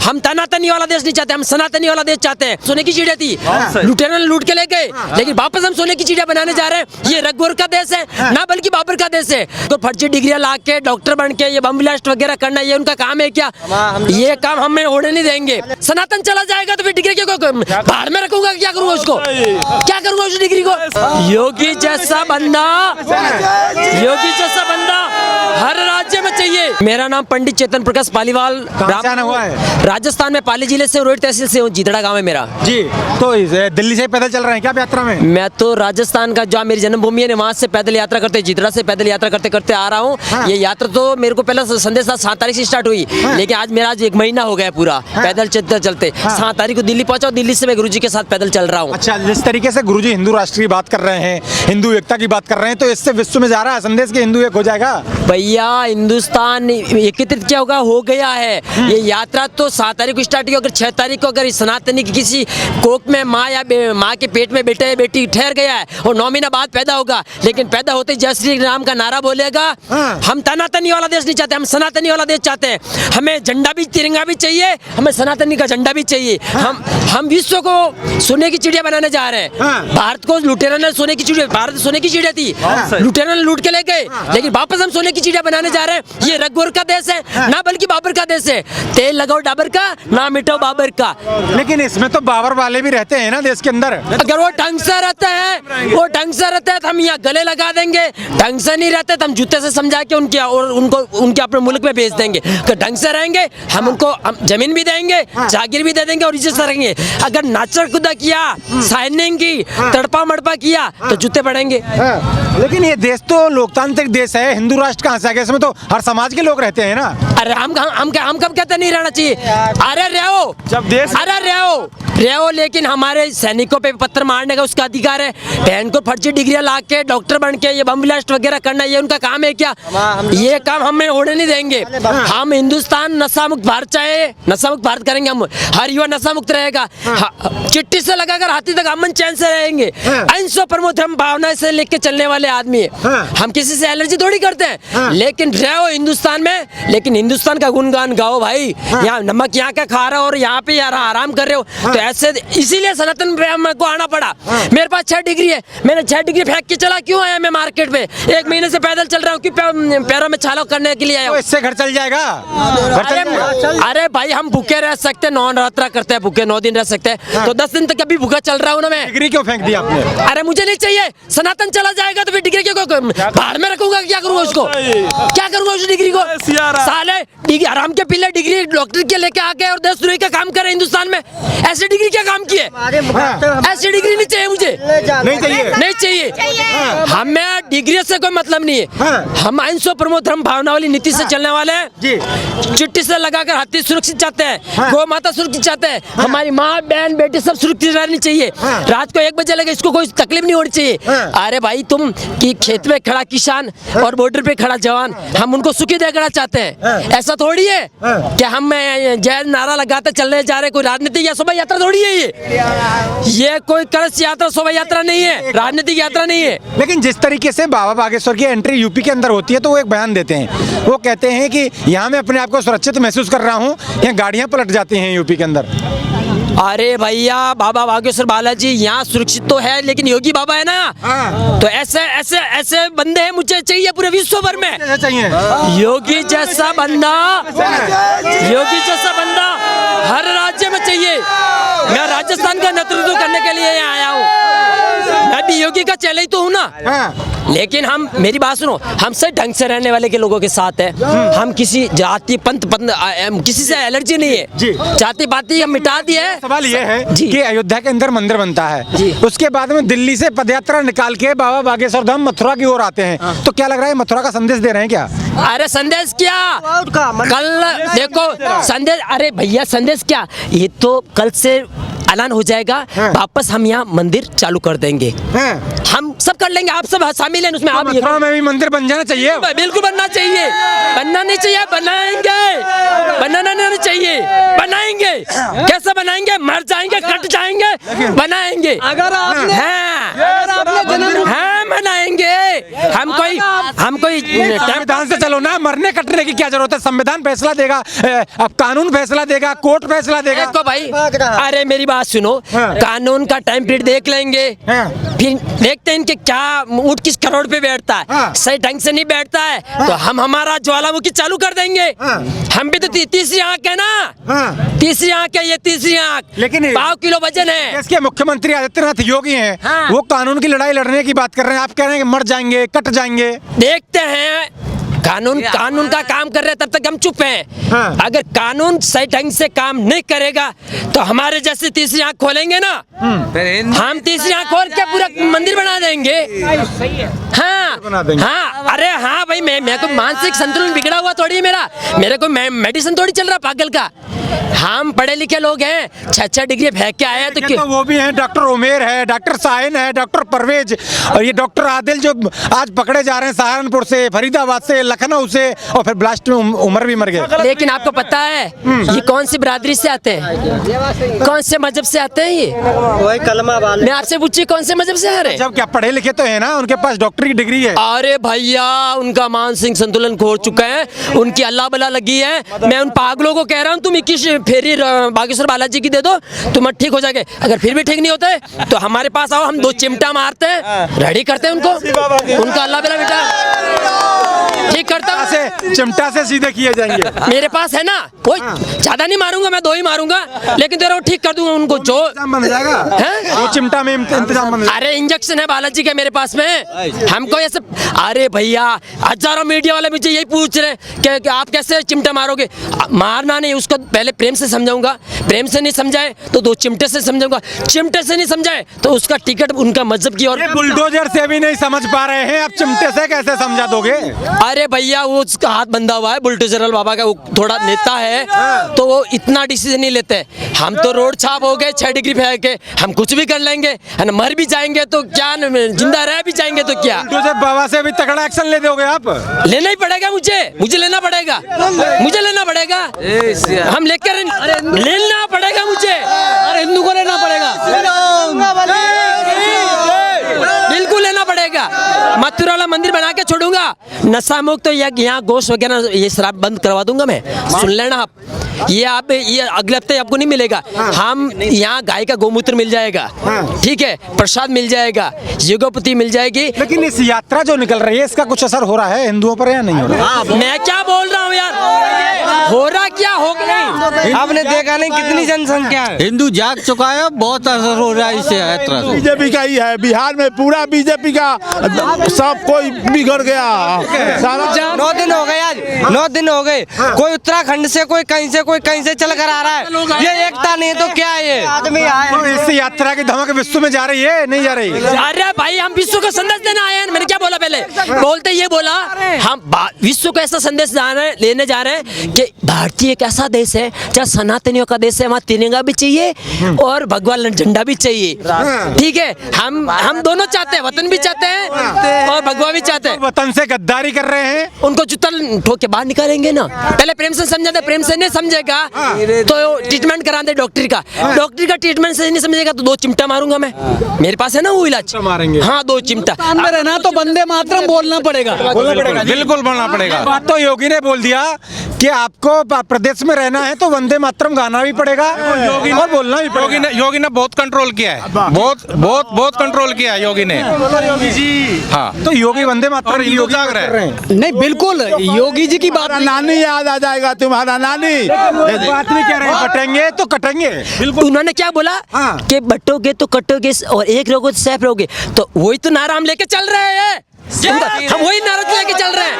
हम तनातनी वाला देश नहीं चाहते, हम सनातनी वाला देश चाहते हैं। सोने की चिड़िया थी, लुटेरों ने लूट के ले गए, लेकिन वापस हम सोने की चिड़िया बनाने जा रहे हैं। ये रघुवर का देश है ना, बल्कि बाबर का देश है। तो फर्जी डिग्रियां ला के डॉक्टर बन के ये बम ब्लास्ट वगैरह करना, ये उनका काम है क्या? ये काम हमें होने नहीं देंगे। सनातन चला जाएगा तो फिर डिग्री क्यों बाहर में रखूंगा? क्या करूंगा उसको? क्या करूंगा उस डिग्री को? योगी जैसा बंदा, योगी जैसा बंदा हर राज्य में चाहिए। मेरा नाम पंडित चेतन प्रकाश पालीवाल, हुआ है? राजस्थान में पाली जिले से, रोहित तहसील से हूँ, जीतड़ा गांव है मेरा जी। तो दिल्ली से पैदल चल रहे हैं क्या यात्रा में? मैं तो राजस्थान का, जो मेरी जन्मभूमि है, वहां से पैदल यात्रा करते, जीतड़ा से पैदल यात्रा करते करते आ रहा हूँ। ये यात्रा तो मेरे को पहले संदेश 7 तारीख से स्टार्ट हुई, लेकिन आज मेरा 1 महीना हो गया पूरा पैदल चलते चलते। 7 तारीख को दिल्ली पहुंचा, दिल्ली से मैं गुरुजी के साथ पैदल चल रहा हूँ। अच्छा, जिस तरीके से गुरुजी हिंदू राष्ट्र की बात कर रहे हैं, हिंदू एकता की बात कर रहे हैं, तो इससे विश्व में जा रहा है संदेश कि हिंदू एक हो जाएगा। भैया हिंदुस्तान एकत्रित क्या होगा, हो गया है। ये यात्रा तो 7 तारीख को स्टार्ट हुई, अगर 6 तारीख को अगर सनातनी की किसी कोख में माँ या माँ के पेट में बेटा या बेटी ठहर गया है और 9 महीना बाद पैदा होगा, लेकिन पैदा होते जय श्री राम का नारा बोलेगा। हम तनातनी वाला देश नहीं चाहते, हम सनातनी वाला देश चाहते हैं। हमें झंडा भी, तिरंगा भी चाहिए, हमें सनातनी का झंडा भी चाहिए। हम विश्व को सोने की चिड़िया बनाने जा रहे हैं। भारत को लुटेरों ने सोने की चिड़िया, भारत सोने की चिड़िया थी, लुटेरों ने लूट के ले गए, लेकिन वापस हम सोने की चिड़िया बनाने जा रहे हैं। ये रघुवर का देश है ना, बल्कि बाबर का देश है। तेल लगाओ डाबर का, ना मिटाओ बाबर का। लेकिन इसमें तो बाबर वाले भी रहते हैं ना देश के अंदर। अगर वो ढंग से रहते हैं, वो ढंग से रहते हैं तो हम यहाँ गले लगा देंगे। ढंग से नहीं रहते तो हम जूते से समझा के उनके और उनको उनके अपने मुल्क में भेज देंगे। अगर ढंग से रहेंगे हम उनको जमीन भी देंगे, जागीर भी दे देंगे और इज्जत से रहेंगे। अगर नाचा कूदा किया, साइनिंग की, तड़पा मड़पा किया तो जूते पड़ेंगे। लेकिन ये देश तो लोकतांत्रिक देश है, हिंदू राष्ट्र कहाँ से आ गया? इसमें तो हर समाज के लोग रहते हैं ना। अरे हम कब कहते नहीं रहना चाहिए? अरे रहो जब देश, अरे रहो, लेकिन हमारे सैनिकों पे पत्थर मारने का उसका अधिकार है। बहन को फर्जी डिग्रियां ला के डॉक्टर बन के ये बम ब्लास्ट वगैरह करना, ये उनका काम है क्या? ये काम हमें होने नहीं देंगे। हम हिंदुस्तान नशा मुक्त भारत चाहे, नशा मुक्त भारत करेंगे हम। हर युवा नशा मुक्त रहेगा। चिट्ठी से लगाकर हाथी तक अमन चैन से रहेंगे। अहिंसा परमो धर्म भावना से लेके चलने वाले आदमी है। हम किसी से एलर्जी थोड़ी करते हैं, लेकिन रहो हिंदुस्तान में, लेकिन हिंदुस्तान का गुणगान गाओ भाई। यहाँ नमक यहाँ का खा रहे हो और यहाँ पे यार आराम कर रहे हो, तो ऐसे इसीलिए सनातन को आना पड़ा। मेरे पास 6 डिग्री है, मैंने 6 डिग्री फेंक के चला क्यों आया मैं मार्केट में? 1 महीने से पैदल चल रहा हूँ कि पैरों में छाला करने के लिए आया हूँ। इससे घर चल जाएगा। अरे भाई हम भूखे रह सकते हैं, 9 रात्रा करते हैं भूखे, 9 दिन रह सकते हैं, तो 10 दिन तक कभी भूखा चल रहा हूँ ना मैं। डिग्री क्यों फेंक दी आपने? अरे मुझे नहीं चाहिए। सनातन चला जाएगा तो फिर डिग्री क्यों बाहर में रखूंगा? क्या करूंगा उसको? क्या करूंगा उस डिग्री को? साले आराम के पिल्ले डिग्री डॉक्टर के लेके आ गए और 10 रुपए का काम कर रहे हिंदुस्तान में। ऐसी डिग्री क्या काम की है? ऐसी डिग्री नहीं चाहिए मुझे, नहीं चाहिए। हमें डिग्री से कोई मतलब नहीं है। हम अहिंसा परमो धर्म भावना वाली नीति से चलने वाले हैं। चिट्ठी से लगाकर हाथी सुरक्षित चाहते हैं, गौ माता सुरक्षित चाहते हैं, हमारी माँ बहन बेटी सब सुरक्षित रहनी चाहिए। रात को 1 बजे लगे, इसको कोई तकलीफ नहीं होनी चाहिए। अरे भाई तुम कि खेत में खड़ा किसान और बॉर्डर पे खड़ा जवान, हम उनको सुखी देखना चाहते हैं। ऐसा थोड़ी है कि हम जय नारा लगाते चलने जा रहे, कोई राजनीतिक या शोभा यात्रा थोड़ी है। ये कोई कलश यात्रा शोभा यात्रा नहीं है, राजनीतिक यात्रा नहीं है। लेकिन जिस तरीके से बाबा बागेश्वर की एंट्री यूपी के अंदर होती है, तो वो एक बयान देते हैं, वो कहते हैं कि यहाँ मैं अपने आप को सुरक्षित महसूस कर रहा हूँ, यहाँ गाड़ियाँ पलट जाती हैं यूपी के अंदर। अरे भैया बाबा बागेश्वर बालाजी यहाँ सुरक्षित तो है, लेकिन योगी बाबा है ना, तो ऐसे बंदे हैं मुझे चाहिए पूरे विश्व भर में। चाहिए योगी जैसा बंदा, योगी जैसा बंदा हर राज्य में चाहिए। मैं राजस्थान का नेतृत्व करने के लिए यहाँ आया हूँ। मैं भी योगी का चेला ही तो हूँ ना, लेकिन हम, मेरी बात सुनो, हम से ढंग से रहने वाले के लोगों के साथ है। हम किसी जाति पंथ किसी से एलर्जी नहीं है। जाति पाति हम मिटा दिए। सवाल ये है कि अयोध्या के अंदर मंदिर बनता है, उसके बाद में दिल्ली से पदयात्रा निकाल के बाबा बागेश्वर धाम मथुरा की ओर आते हैं, तो क्या लग रहा है मथुरा का संदेश दे रहे हैं क्या? अरे संदेश क्या, कल देखो संदेश, अरे भैया संदेश क्या, ये तो कल से ऐलान हो जाएगा। वापस हम यहाँ मंदिर चालू कर देंगे। हम सब कर लेंगे, आप सब शामिल हैं उसमें। आप मथुरा में भी मंदिर बन जाना चाहिए। बिल्कुल बनना चाहिए, बनना नहीं चाहिए, बनाएंगे, बनाना नहीं चाहिए, बनाएंगे। कैसे बनाएंगे? मर जाएंगे, कट जाएंगे, बनाएंगे। अगर आपने बनाएंगे। हम कोई संविधान से चलो ना, मरने कटने की की क्या जरूरत है? संविधान फैसला देगा, अब कानून फैसला देगा, कोर्ट फैसला देगा। देखो भाई, अरे मेरी बात सुनो, कानून का टाइम पीरियड देख लेंगे, फिर देखते हैं इनके क्या ऊँट किस करोड़ पे बैठता है, सही ढंग से नहीं बैठता है तो हम हमारा ज्वालामुखी चालू कर देंगे। हम भी तो तीसरी आंख है ना, तीसरी आंख है ये, तीसरी आंख। लेकिन 5 किलो वजन है। इसके मुख्यमंत्री आदित्यनाथ योगी हैं, वो कानून की लड़ाई लड़ने की बात कर रहे हैं, आप कह रहे हैं कि मर जाएंगे, कट जाएंगे। देखते हैं, कानून का काम कर रहे हैं तब तक हम चुप हैं। अगर कानून सही ढंग से काम नहीं करेगा तो हमारे जैसे तीसरी आंख खोलेंगे ना, हम तीसरी आंख खोल के पूरा मंदिर बना देंगे। हाँ, अरे हाँ भाई, मैं को मानसिक संतुलन बिगड़ा हुआ थोड़ी है मेरे को मेडिसिन थोड़ी चल रहा पागल का। हम पढ़े लिखे लोग हैं, 6 डिग्री फेंक के आए हैं तो तो वो भी हैं, डॉक्टर उमेर है, डॉक्टर साहिन है, डॉक्टर परवेज और ये डॉक्टर आदिल जो आज पकड़े जा रहे हैं सहारनपुर से, फरीदाबाद से, लखनऊ से, और फिर ब्लास्ट में उमर भी मर गए। लेकिन आपको पता है ये कौन सी बिरादरी से आते हैं, कौन से मजहब से आते हैं? ये वही कलमा वाले। मैं आपसे पूछी कौन से मजहब से आ रहे हैं? जब क्या पढ़े लिखे तो है ना, उनके पास डॉक्टरी की डिग्री है। अरे भैया, उनका मानसिक संतुलन खो चुका है, उनकी अल्लाह बला लगी है। मैं उन पागलों को कह रहा हूँ, तुम 21 फेरी बागेश्वर बालाजी की दे दो, तुम ठीक हो जाएंगे। अगर फिर भी ठीक नहीं होते तो हमारे पास आओ, हम 2 चिमटा मारते हैं, रेडी करते हैं उनको, उनका अल्लाह बला बेटा ठीक करता हूँ। चिमटा से सीधे किए जाएंगे। मेरे पास है ना, कोई ज्यादा नहीं मारूंगा, मैं 2 ही मारूंगा, लेकिन तेरा वो ठीक कर दूंगा उनको। जो बन जाएगा वो चिमटा में इंतजाम बन। अरे इंजेक्शन है बालाजी के मेरे पास में, हमको ये सब। अरे भैया, हजारों मीडिया वाले मुझे यही पूछ रहे कि आप कैसे चिमटा मारोगे। मारना नहीं, उसको पहले प्रेम से समझाऊंगा, प्रेम से नहीं समझाए तो 2 चिमटे से समझाऊंगा, चिमटे से नहीं समझाए तो उसका टिकट उनका मजहब की और। बुलडोजर से भी नहीं समझ पा रहे हैं, आप चिमटे से कैसे समझा दोगे? अरे भैया, वो उसका हाथ बंधा हुआ है, बुलडोजर बाबा का, वो थोड़ा नेता है तो वो इतना डिसीजन नहीं लेते। हम तो रोड छाप हो गए 6 डिग्री फेंक के, हम कुछ भी कर लेंगे, है ना। मर भी जाएंगे तो क्या, जिंदा रह भी जाएंगे तो क्या। बुलडोजर बाबा से भी तगड़ा एक्शन ले दोगे आप? लेना ही पड़ेगा, मुझे लेना पड़ेगा, मुझे लेना पड़ेगा, हम लेकर लेना पड़ेगा मुझे। अरे हिंदू को लेना पड़ेगा, बिल्कुल लेना पड़ेगा। मथुरा वाला मंदिर बना के छोड़ूंगा, नशा मुक्त तो यहाँ गोश्त वगैरह ये शराब बंद करवा दूंगा मैं। सुन लेना आप, ये अगले हफ्ते आपको नहीं मिलेगा। हम यहाँ गाय का गोमूत्र मिल जाएगा, ठीक है, प्रसाद मिल जाएगा, युगोपति मिल जाएगी। लेकिन इस यात्रा जो निकल रही है इसका कुछ असर हो रहा है हिंदुओं पर या नहीं हो रहा? मैं क्या बोल रहा हूँ यार, हो रहा क्या हो गया। आपने देखा नहीं कितनी जनसंख्या है, हिंदू जाग चुका है, बहुत असर हो रहा है इससे यात्रा से। बीजेपी का ही है, बिहार में पूरा बीजेपी का, सब कोई बिगड़ गया सारा। 9 दिन हो गए, आज 9 दिन हो गए, कोई उत्तराखंड से, कोई कहीं से चल कर आ रहा है। ये एकता नहीं तो क्या है? ये आदमी आए तो इस यात्रा की धमक विश्व में जा रही है, नहीं जा रही? अरे भाई, हम विश्व को संदेश देना आए हैं। मैंने क्या बोला पहले, बोलते ये बोला, हम विश्व को ऐसा संदेश लेने जा रहे हैं कि भारतीय एक ऐसा देश है जहाँ सनातनियों का देश है, वहाँ तिरंगा भी चाहिए और भगवान झंडा भी चाहिए, ठीक है। हम दोनों चाहते हैं, वतन भी चाहते हैं और भगवा भी चाहते हैं। वतन से गद्दारी कर रहे हैं, उनको जूता ठोक के बाहर निकालेंगे ना। पहले प्रेम से समझाते, प्रेम से नहीं समझेगा तो ट्रीटमेंट करा दे डॉक्टर का ट्रीटमेंट से नहीं समझेगा तो 2 चिमटा मारूंगा मैं, मेरे पास है ना वो इलाज, मारेंगे। हाँ 2 चिमटा। अंदर है ना तो वंदे मातरम बोलना पड़ेगा, बिल्कुल बोलना पड़ेगा। बात तो योगी ने बोल दिया कि आपको प्रदेश में रहना है तो वंदे मातरम गाना भी पड़ेगा और बोलना भी पड़ेगा। योगी ने बहुत कंट्रोल किया है, बहुत कंट्रोल किया है योगी ने। योगी जी, हाँ, तो योगी वंदे मातरम हिंदू जाग रहे हैं। नहीं बिल्कुल योगी जी की बात। नानी याद आ जाएगा, तुम्हारा नानी। बात नहीं कह रहे हैं, बटेंगे तो कटेंगे। उन्होंने क्या बोला कि बटोगे तो कटोगे और एक रहोगे तो सैफ रहोगे, तो वही तो नारा हम लेके चल रहे हैं, हम वही नारा लेके चल रहे हैं।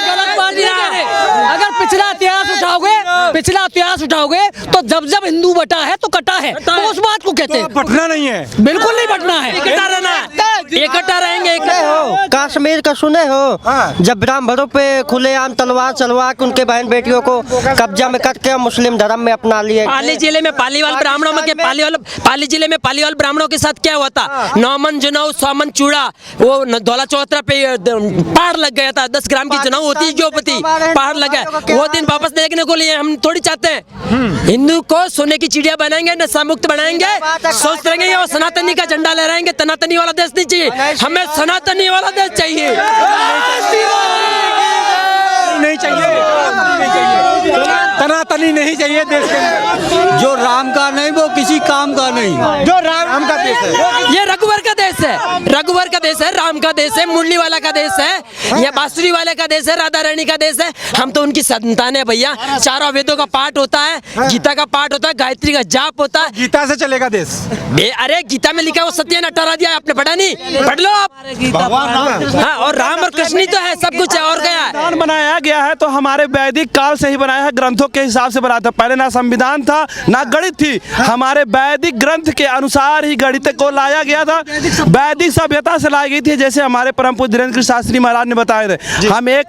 गलत बात नहीं है। अगर पिछला इतिहास उठाओगे तो जब हिंदू बटा है तो कटा है, तो उस बात को कहते हैं। बटना नहीं है, बिल्कुल नहीं बटना है, इकट्ठा रहना है, इकट्ठा रहेंगे। हो कश्मीर का सुने हो, जब ब्राह्मणों पे खुलेआम तलवार चलवा के उनके बहन बेटियों को कब्जा में करके मुस्लिम धर्म में अपना लिए। पाली जिले में पालीवाल ब्राह्मणों में पाली जिले में पालीवाल ब्राह्मणों के साथ क्या हुआ था, 9 मन जनेऊ 100 मन चूड़ा, वो दौला चौतरा पे पहाड़ लग गया था, 10 ग्राम की जनेऊ होती युगोपति, पहाड़ लग गया। वो दिन वापस देखने को लिए हम थोड़ी चाहते हैं। हिंदू को सोने की चिड़िया बनाएंगे, नशा मुक्त बनाएंगे, सोच रहेंगे और सनातनी का झंडा लहराएंगे। तनातनी वाला देश नहीं चाहिए हमें, सनातनी वाला देश चाहिए। नहीं चाहिए, तनातनी नहीं चाहिए देश के अंदर। जो राम का नहीं वो किसी काम का नहीं। जो राम का देश है, ये रघुवर का देश है, रघुवर का देश है, राम का देश है, मुरली वाला का देश है, ये बांसुरी वाले का देश है, राधा रानी का देश है। हम तो उनकी संतान है भैया। चारों वेदों का पाठ होता है, गीता का पाठ होता है, गायत्री का जाप होता है। गीता से चलेगा देश। अरे गीता में लिखा है वो सत्य ने टरा दिया, आपने पढ़ा नहीं? पढ़ लो आप। हाँ, और राम और कृष्ण ही तो है, सब कुछ है, और क्या है? संविधान बनाया गया है तो हमारे वैदिक काल से ही बनाया है, ग्रंथों के हिसाब से बनाया था। पहले ना संविधान था ना गणित थी, हमारे वैदिक ग्रंथ के अनुसार ही गणित को लाया गया था, वैदिक सभ्यता से लाई गई थी, जैसे हमारे परम पूज्य धीरेन्द्र कृष्ण शास्त्री महाराज ने बताए थे। हम एक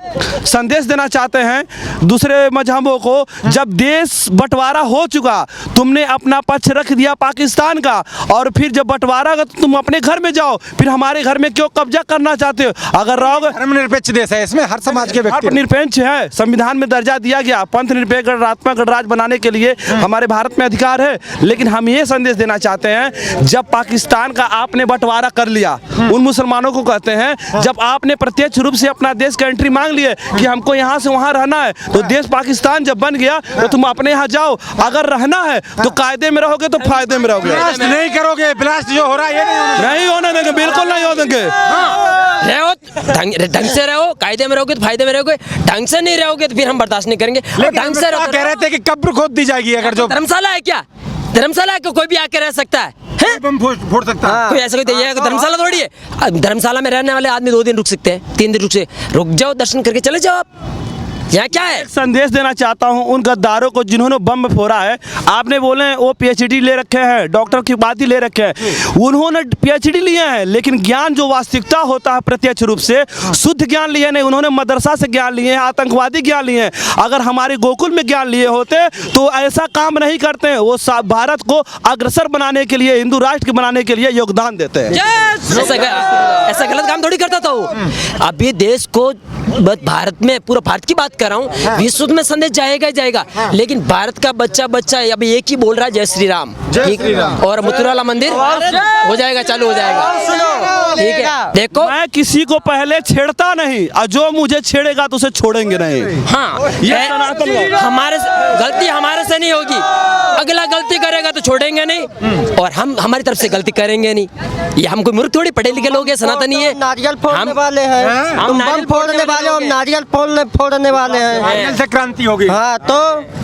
संदेश देना चाहते हैं दूसरे मजहबों को, जब देश बंटवारा हो चुका, तुमने अपना पक्ष रख दिया पाकिस्तान का, और फिर जब बंटवारा का तुम अपने घर में जाओ, फिर हमारे घर में क्यों कब्जा करना चाहते हो? अगर रहोगे, धर्मनिरपेक्ष देश है, इसमें हर समाज के व्यक्ति निरपेक्ष है, संविधान में दर्जा दिया गया, पंथ निरपेक्ष गणराज्य गणराज्य बनाने के लिए हमारे भारत में अधिकार है। लेकिन हम ये संदेश देना चाहते हैं, जब पाकिस्तान का आपने बंटवारा कर लिया, उन मुसलमानों को कहते हैं, जब आपने प्रत्यक्ष रूप से अपना देश का एंट्री मांग लिए कि हमको यहाँ से वहाँ रहना है, तो देश पाकिस्तान जब बन गया तो तुम अपने यहाँ जाओ। अगर रहना है तो कायदे में रहोगे तो फायदे में रहोगे। ब्लास्ट नहीं करोगे, ब्लास्ट जो हो रहा है ये नहीं होने देंगे, बिल्कुल नहीं होने देंगे। रहो, ढंग से रहो, कायदे में रहोगे तो फायदे में रहोगे, ढंग से नहीं रहोगे तो फिर हम बर्दाश्त नहीं करेंगे। ढंग से रहो। कह रहे थे कि कब्र खोद दी जाएगी अगर जो धर्मशाला है क्या? धर्मशाला है कि कोई भी आके रह सकता है? बम फोड़ सकता है। कोई ऐसा कोई ये धर्मशाला थोड़ी है। धर्मशाला में रहने वाले आदमी 2 दिन रुक सकते हैं, 3 दिन रुक जाओ, दर्शन करके चले जाओ आप। यहाँ क्या है? एक संदेश देना चाहता हूँ उन गद्दारों को जिन्होंने बम फोड़ा है। आपने बोले वो पीएचडी ले रखे हैं, डॉक्टर की उपाधि ले रखे हैं, उन्होंने पीएचडी लिए हैं, लेकिन ज्ञान जो वास्तविकता होता है प्रत्यक्ष रूप से शुद्ध ज्ञान लिए नहीं। उन्होंने मदरसा से ज्ञान लिए हैं, आतंकवादी ज्ञान लिए हैं। अगर हमारे गोकुल में ज्ञान लिए होते तो ऐसा काम नहीं करते हैं। वो भारत को अग्रसर बनाने के लिए, हिंदू राष्ट्र के बनाने के लिए योगदान देते हैं। ऐसा गलत काम थोड़ी करता था वो। अभी देश को, भारत में, पूरा भारत की बात कर रहा हूँ, विश्व में संदेश जाएगा ही जाएगा। लेकिन भारत का बच्चा अभी एक ही बोल रहा है जय श्री राम, ठीक, और मथुरा वाला मंदिर हो जाएगा, चालू हो जाएगा, ठीक है। देखो, मैं किसी को पहले छेड़ता नहीं, और जो मुझे छेड़ेगा तो उसे छोड़ेंगे नहीं। हाँ, ये सनातन है। गलती हमारे से नहीं होगी, अगला गलती करेगा तो छोड़ेंगे नहीं, और हम हमारी तरफ से गलती करेंगे नहीं। ये हम कोई मूर्ख थोड़ी, पढ़े लिखे लोग हैं, सनातनी है। नारियल फोड़ने वाले हैं, हम तुम बम फोड़ने वाले हो, नारियल फोड़ने वाले हैं। से क्रांति होगी। हाँ तो